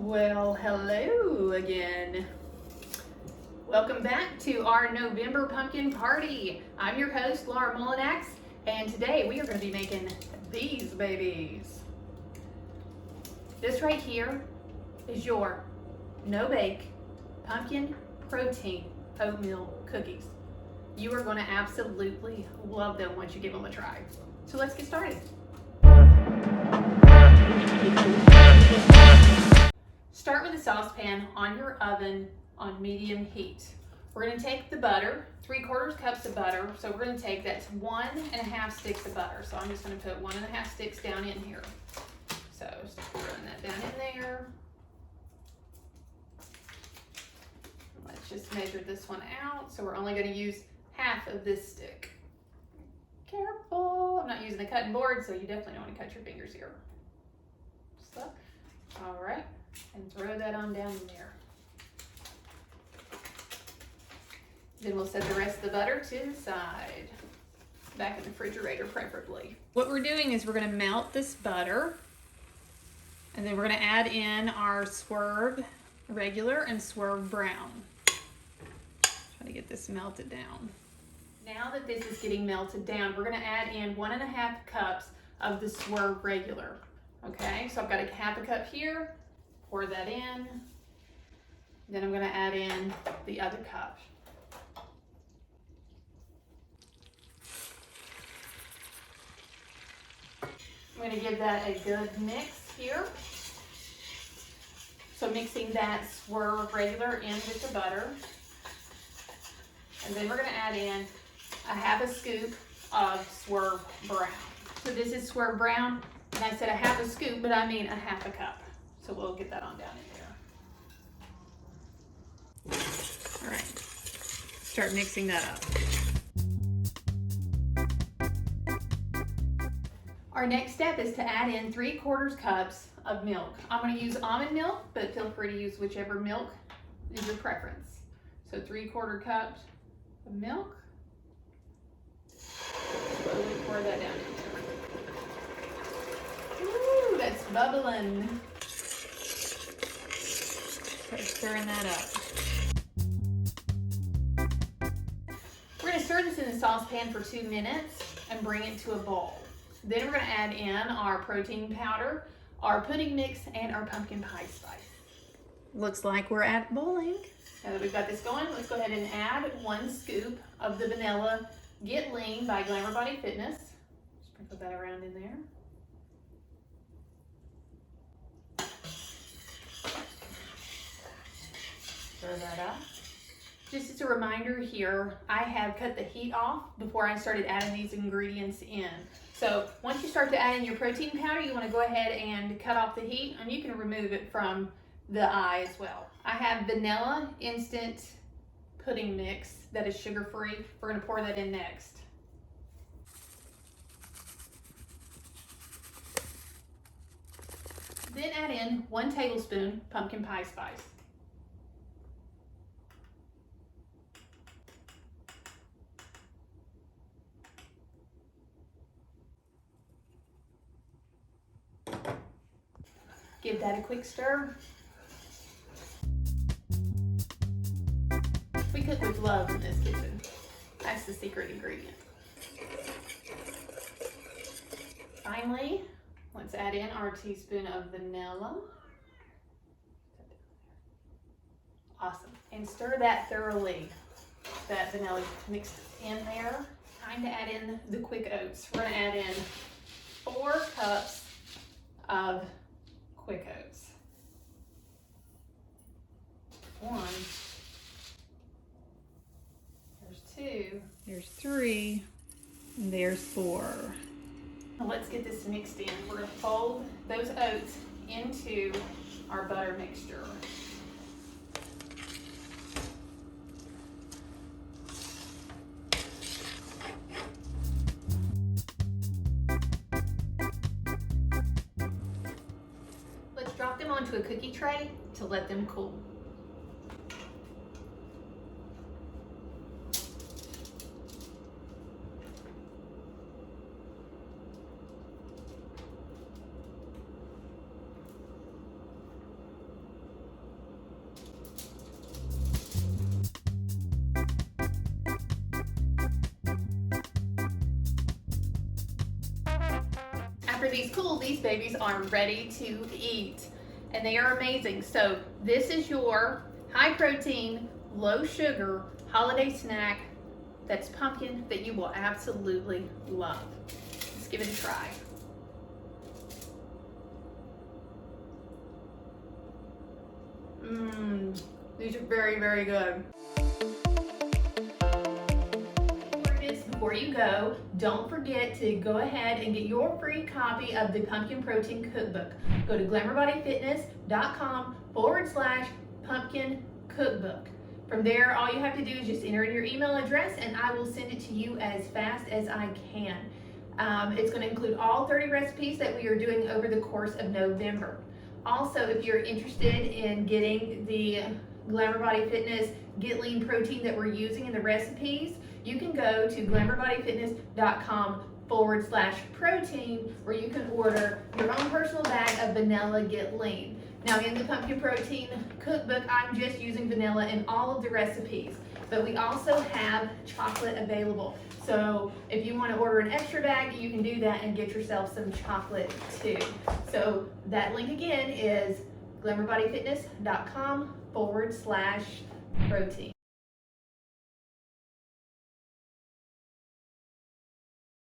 Well, hello again. Welcome back to our November pumpkin party. I'm your host, Laura Mullinax, and today we are going to be making these babies. This right here is your no-bake pumpkin protein oatmeal cookies. You are going to absolutely love them once you give them a try. So let's get started. Start with a saucepan on your oven on medium heat. We're going to take the butter, 3/4 cups of butter. So we're going to take, that's 1.5 sticks of butter. So I'm just going to put 1.5 sticks down in here. So just run that down in there. Let's just measure this one out. So we're only going to use half of this stick. Careful, I'm not using a cutting board, so you definitely don't want to cut your fingers here. Just look. All right, and throw that on down in there. Then we'll set the rest of the butter to the side, back in the refrigerator preferably. What we're doing is we're going to melt this butter, and then we're going to add in our Swerve regular and Swerve brown. Try to get this melted down. Now that this is getting melted down, we're going to add in 1.5 cups of the Swerve regular. Okay, so I've got a half a cup here, pour that in, then I'm going to add in the other cup. I'm going to give that a good mix here. So mixing that Swerve regular in with the butter. And then we're going to add in a half a scoop of Swerve brown. So this is Swerve brown. And I said a half a scoop, but I mean a half a cup. So we'll get that on down in there. All right, start mixing that up. Our next step is to add in 3/4 cups of milk. I'm going to use almond milk, but feel free to use whichever milk is your preference. So 3/4 cups of milk. Slowly pour that down in there. Ooh, that's bubbling. Start stirring that up. We're going to stir this in the saucepan for 2 minutes and bring it to a boil. Then we're going to add in our protein powder, our pudding mix, and our pumpkin pie spice. Looks like we're at boiling. Now that we've got this going, let's go ahead and add 1 scoop of the vanilla Get Lean by Glamour Body Fitness. Sprinkle that around in there. Stir that up. Just as a reminder here, I have cut the heat off before I started adding these ingredients in. So once you start to add in your protein powder, you want to go ahead and cut off the heat, and you can remove it from the eye as well. I have vanilla instant pudding mix that is sugar-free. We're going to pour that in next. Then add in 1 tablespoon pumpkin pie spice. Give that a quick stir. We cook with love in this kitchen. That's the secret ingredient. Finally, let's add in our teaspoon of vanilla. Awesome. And stir that thoroughly. That vanilla mixed in there. Time to add in the quick oats. We're going to add in 4 cups of quick oats. 1. There's 2. There's 3. And there's 4. Now let's get this mixed in. We're going to fold those oats into our butter mixture. Let's drop them onto a cookie tray to let them cool. after these cool, these babies are ready to eat. And they are amazing. So this is your high protein, low sugar holiday snack that's pumpkin that you will absolutely love. Let's give it a try. These are very, very good. Before you go, don't forget to go ahead and get your free copy of the Pumpkin Protein Cookbook. Go to glamourbodyfitness.com/pumpkin cookbook. From there, all you have to do is just enter in your email address and I will send it to you as fast as I can. It's going to include all 30 recipes that we are doing over the course of November. Also, if you're interested in getting the Glamour Body Fitness Get Lean protein that we're using in the recipes, you can go to glamourbodyfitness.com/protein where you can order your own personal bag of vanilla Get Lean. Now in the Pumpkin Protein Cookbook, I'm just using vanilla in all of the recipes, but we also have chocolate available. So if you want to order an extra bag, you can do that and get yourself some chocolate too. So that link again is glamourbodyfitness.com/protein.